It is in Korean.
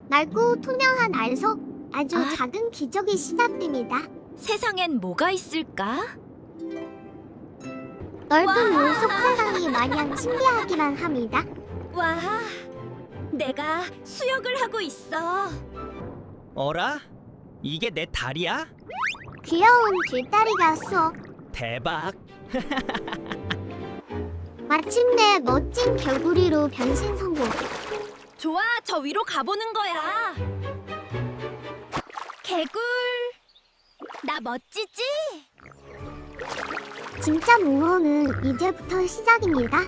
맑고 투명한 알속, 아주 아. 작은 기적이 시작됩니다. 세상엔 뭐가 있을까? 넓은 물속 세상이 마냥 신기하기만 합니다. 와, 내가 수영을 하고 있어. 어라? 이게 내 다리야? 귀여운 뒷다리가 수업. 대박! 마침내 멋진 개구리로 변신 성공. 좋아, 저 위로 가보는 거야. 개굴, 나 멋지지? 진짜 몽호는 이제부터 시작입니다.